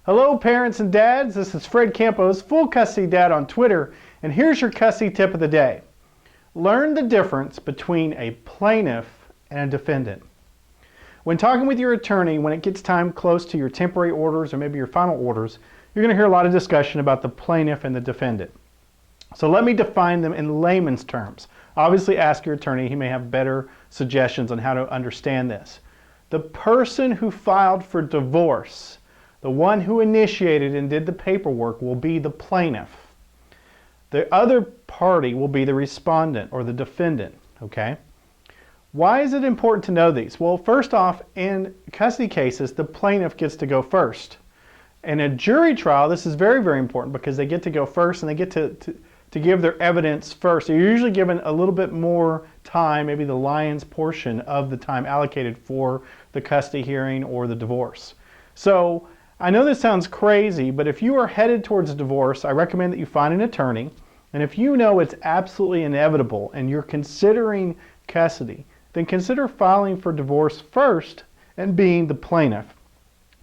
Hello parents and dads, this is Fred Campos, Full Custody Dad on Twitter, and here's your custody tip of the day. Learn the difference between a plaintiff and a defendant. When talking with your attorney, when it gets time close to your temporary orders or maybe your final orders, you're going to hear a lot of discussion about the plaintiff and the defendant. So let me define them in layman's terms. Obviously ask your attorney, he may have better suggestions on how to understand this. The person who filed for divorce, the one who initiated and did the paperwork, will be the plaintiff. The other party will be the respondent or the defendant, okay? Why is it important to know these? Well, first off, in custody cases, the plaintiff gets to go first. In a jury trial, this is very, very important because they get to go first and they get to give their evidence first. So you're usually given a little bit more time, maybe the lion's portion of the time allocated for the custody hearing or the divorce. So I know this sounds crazy, but if you are headed towards a divorce, I recommend that you find an attorney. And if you know it's absolutely inevitable and you're considering custody, then consider filing for divorce first and being the plaintiff.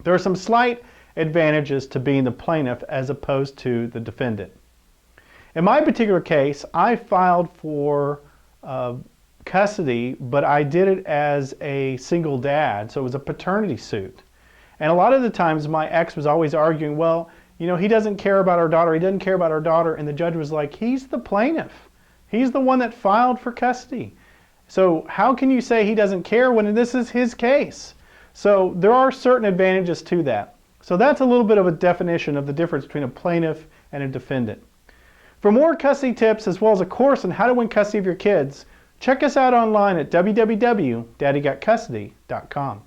There are some slight advantages to being the plaintiff as opposed to the defendant. In my particular case, I filed for custody, but I did it as a single dad, so it was a paternity suit. And a lot of the times my ex was always arguing, well, you know, he doesn't care about our daughter, he doesn't care about our daughter, and the judge was like, he's the plaintiff. He's the one that filed for custody. So how can you say he doesn't care when this is his case? So there are certain advantages to that. So that's a little bit of a definition of the difference between a plaintiff and a defendant. For more custody tips as well as a course on how to win custody of your kids, check us out online at www.daddygotcustody.com.